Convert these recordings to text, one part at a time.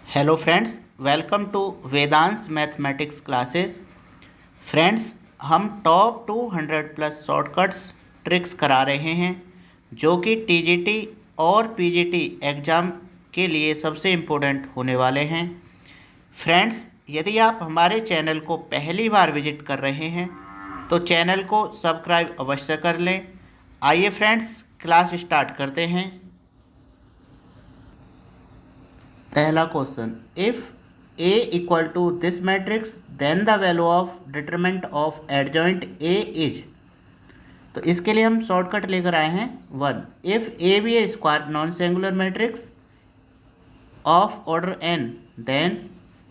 Hello friends, welcome to Vedansh mathematics classes. Friends, हम top 200 plus shortcuts tricks करा रहे हैं जो कि टीजीटी और पीजीटी एग्ज़ाम के लिए सबसे इम्पोर्टेंट होने वाले हैं। फ्रेंड्स, यदि आप हमारे चैनल को पहली बार विजिट कर रहे हैं तो चैनल को सब्सक्राइब अवश्य कर लें। आइए फ्रेंड्स, क्लास स्टार्ट करते हैं। पहला question, if a equal to this matrix then the value of determinant of adjoint a is. तो इसके लिए हम शॉर्टकट लेकर आए हैं 1। If A be a square non singular matrix of order n then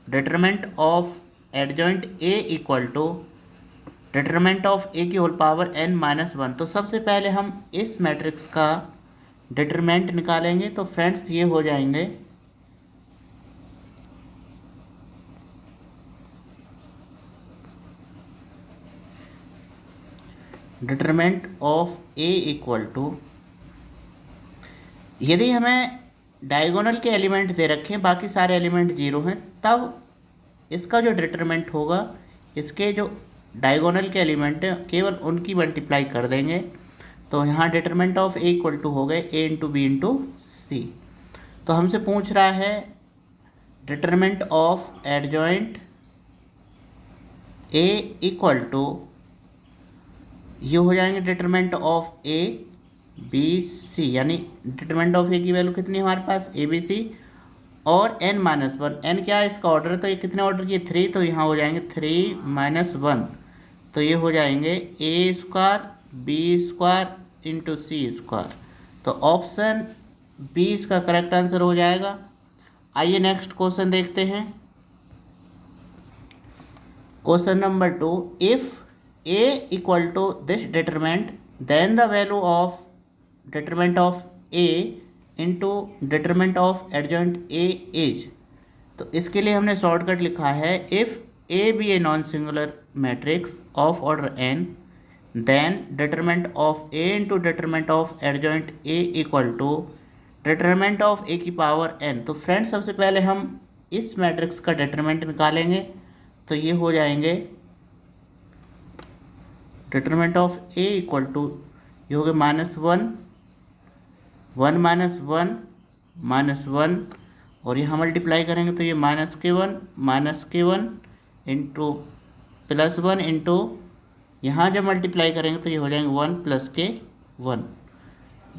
determinant of adjoint A equal to determinant of a की whole power n-1। तो सबसे पहले हम इस मैट्रिक्स का डिटरमिनेंट निकालेंगे। तो फ्रेंड्स, ये हो जाएंगे determinant of A equal to, यदि हमें डायगोनल के एलिमेंट दे रखे हैं, बाकी सारे एलिमेंट जीरो हैं, तब इसका जो डिटरमिनेंट होगा, इसके जो डायगोनल के एलिमेंट हैं केवल उनकी मल्टीप्लाई कर देंगे। तो यहाँ determinant of A equal to हो गए a into b into c. तो हमसे पूछ रहा है determinant of adjoint A equal to, ये हो जाएंगे determinant of a b c, यानी डिटरमिनेंट ऑफ ए की वैल्यू कितनी है हमारे पास ए बी सी, और n-1। n क्या है, इसका ऑर्डर है, तो ये कितने ऑर्डर की 3, तो यहाँ हो जाएंगे 3-1। तो ये हो जाएंगे a square b square into c square. तो ऑप्शन बी इसका करेक्ट आंसर हो जाएगा। आइए नेक्स्ट क्वेश्चन देखते हैं। Question number 2, if a equal to this determinant then the value of determinant of a into determinant of adjoint a is. तो इसके लिए हमने शॉर्टकट लिखा है, if a be a non singular matrix of order n then determinant of a into determinant of adjoint a equal to determinant of a की power n। तो friends, सबसे पहले हम इस मैट्रिक्स का डिटरमिनेंट निकालेंगे। तो ये हो जाएंगे determinant of A equal to, ये हो गए -1, 1 और यहाँ मल्टीप्लाई करेंगे तो ये -k1 इंटू +1 इंटू, यहाँ जब मल्टीप्लाई करेंगे तो ये हो जाएंगे 1 + k1।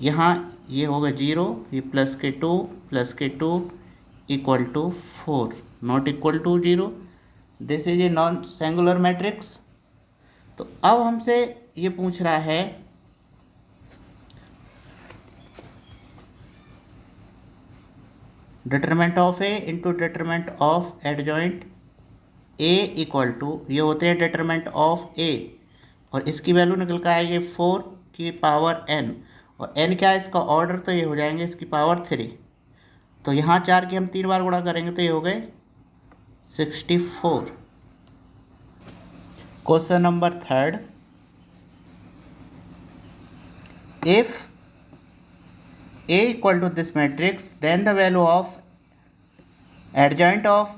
यहाँ ये होगा 0, ये +k2 equal to 4, not equal to 0। This is a non singular matrix. तो अब हमसे ये पूछ रहा है determinant of A into determinant of adjoint A equal to, ये होते हैं डिटरमिनेंट ऑफ ए, और इसकी वैल्यू निकल कर आएगी 4 की पावर n, और n क्या है इसका ऑर्डर, तो ये हो जाएंगे इसकी पावर 3। तो यहाँ 4 की हम 3 बार गुणा करेंगे तो ये हो गए 64। Question number 3, if a equal to this matrix then the value of adjoint of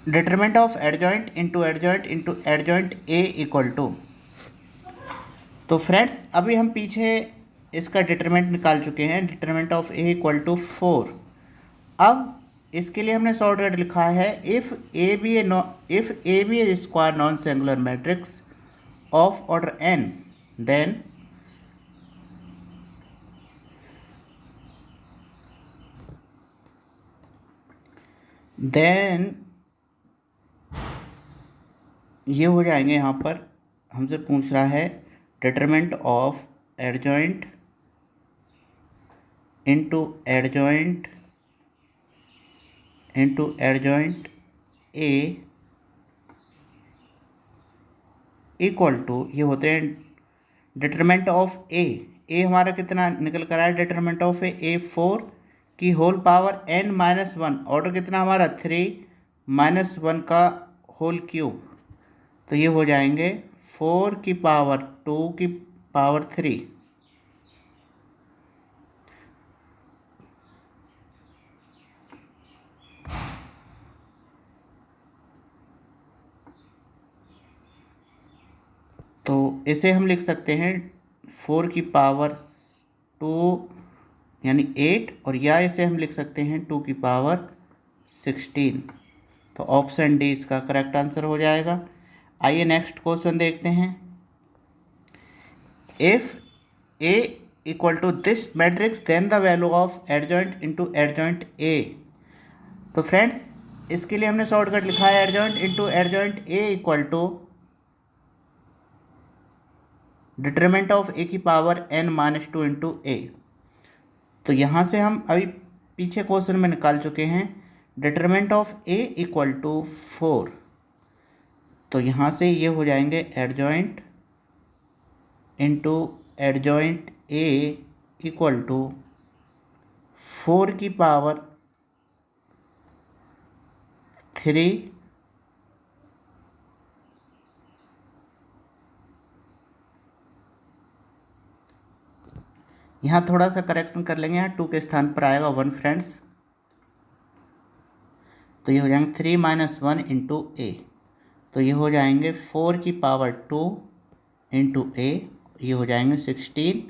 determinant of adjoint into adjoint a equal to। तो फ्रेंड्स, अभी हम पीछे इसका डिटरमिनेंट निकाल चुके हैं, determinant of a equal to 4। अब इसके लिए हमने शॉर्टकट लिखा है, if A be a square non singular matrix of order n then ये हो जाएंगे, यहाँ पर हमसे पूछ रहा है determinant of adjoint into adjoint A equal to, ये होते हैं डिटरमिनेंट ऑफ ए हमारा कितना निकल कर आया, डिटरमिनेंट ऑफ ए 4 की होल पावर n-1, ऑर्डर कितना हमारा 3-1 का होल क्यूब। तो ये हो जाएंगे 4 की पावर 2 की पावर 3। इसे हम लिख सकते हैं 4 की पावर 2 यानी 8, और या इसे हम लिख सकते हैं 2 की पावर 16। तो ऑप्शन डी इसका करेक्ट आंसर हो जाएगा। आइए नेक्स्ट क्वेश्चन देखते हैं। If a equal to this matrix then the value of adjoint into adjoint a. तो फ्रेंड्स इसके लिए हमने शॉर्टकट लिखा है adjoint into adjoint A equal to determinant of a की पावर n-2 इंटू ए। तो यहाँ से हम अभी पीछे क्वेश्चन में निकाल चुके हैं determinant of A equal to 4। तो यहाँ से ये हो जाएंगे adjoint into adjoint A equal to 4 की पावर 3 यहाँ थोड़ा सा करेक्शन कर लेंगे, यहाँ 2 के स्थान पर आएगा 1 फ्रेंड्स। तो ये हो जाएंगे 3 - 1 इंटू ए। तो ये हो जाएंगे 4 की पावर 2 इंटू ए, ये हो जाएंगे 16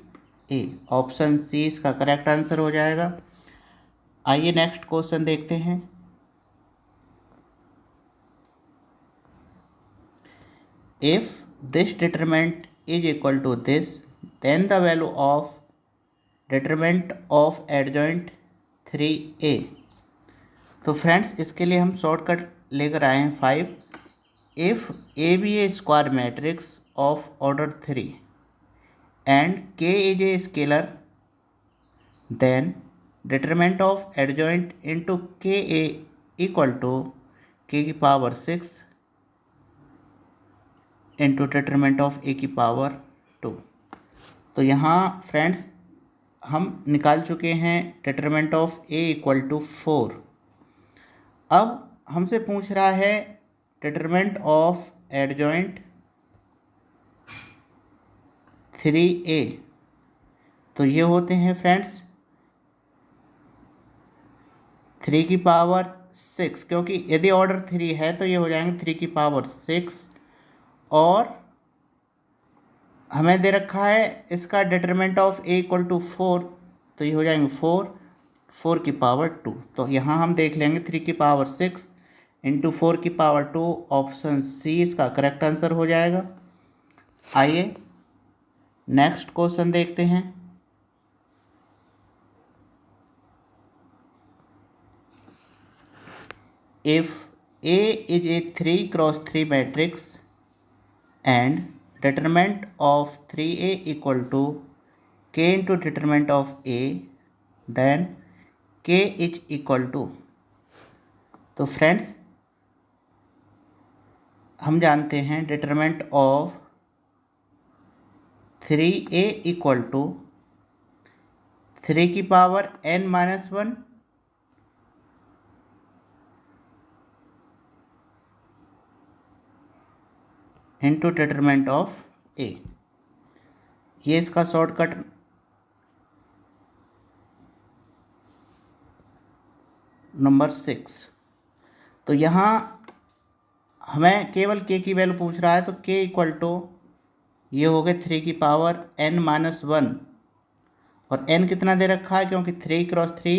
ए। ऑप्शन सी इसका करेक्ट आंसर हो जाएगा। आइए नेक्स्ट क्वेश्चन देखते हैं। If this determinant is equal to this then the value of determinant of adjoint 3a। तो फ्रेंड्स इसके लिए हम शॉर्टकट लेकर आए हैं 5। If A be a square matrix of order 3 and k is a scalar then determinant of adjoint into k a equal to k की power 6 into determinant of a की power 2। तो यहाँ फ्रेंड्स हम निकाल चुके हैं determinant of A equal to 4। अब हमसे पूछ रहा है डिटरमिनेंट ऑफ एडजॉइंट 3a। तो ये होते हैं फ्रेंड्स 3 की पावर 6, क्योंकि यदि ऑर्डर 3 है तो ये हो जाएंगे 3 की पावर 6, और हमें दे रखा है इसका determinant of A equal to 4। तो ये हो जाएंगे 4 की पावर 2। तो यहाँ हम देख लेंगे 3 की पावर 6 इंटू 4 की पावर 2। ऑप्शन सी इसका करेक्ट आंसर हो जाएगा। आइए नेक्स्ट क्वेश्चन देखते हैं। If A is a 3x3 matrix and determinant of 3a equal to k into determinant of a, then k is equal to. तो friends हम जानते हैं determinant of 3a equal to 3 की power n-1 into determinant of a. ये इसका shortcut number 6। तो यहाँ हमें केवल k की वैल्यू पूछ रहा है, तो k इक्वल टू ये हो गए 3 की पावर n-1, और n कितना दे रखा है क्योंकि 3x3,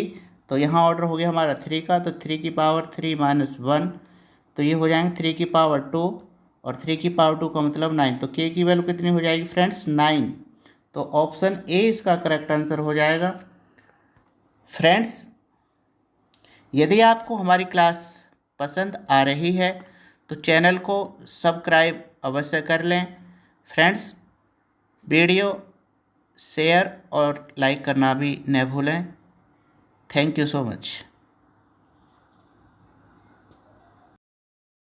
तो यहाँ ऑर्डर हो गया हमारा 3 का, तो 3 की पावर 3 - 1, तो ये हो जाएंगे 3 की पावर 2, और 3 की पावर 2 का मतलब 9। तो k की वैल्यू कितनी हो जाएगी फ्रेंड्स 9। तो ऑप्शन ए इसका करेक्ट आंसर हो जाएगा। फ्रेंड्स यदि आपको हमारी क्लास पसंद आ रही है तो चैनल को सब्सक्राइब अवश्य कर लें। फ्रेंड्स वीडियो शेयर और लाइक करना भी न भूलें। Thank you so much.